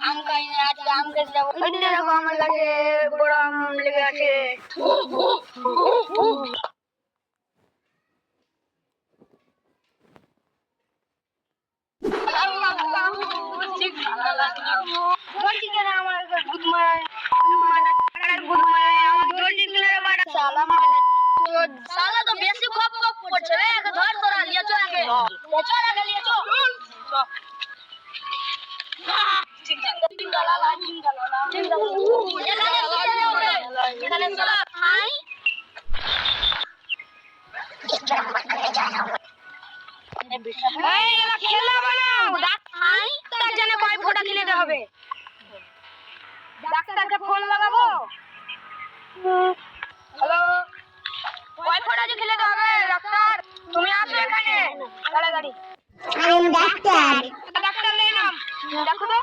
আম খাইনি আজকে আম খেতে যাবো। এই দেখো আমার কাছে বড় আম লেগে আছে। বলছি কেন আমার গুদমায় আমার জলদি দিলে সালা মারা সালা তো বেশি খপ খপ করছে রে। ধর তোরা লিয়ে চল আগে লিয়ে চল এখানে চলা খাই খেলা বানাও খাই তার জন্য কয় ফোঁটা খেলে হবে। ডাক্তারকে ফোন লাগাবো। হ্যালো কয় ফোঁটা যে খেলে হবে ডাক্তার? তুমি আসো এখানে তাড়াতাড়ি। ডাক্তার ডাক্তার নেই নাম দেখো তো।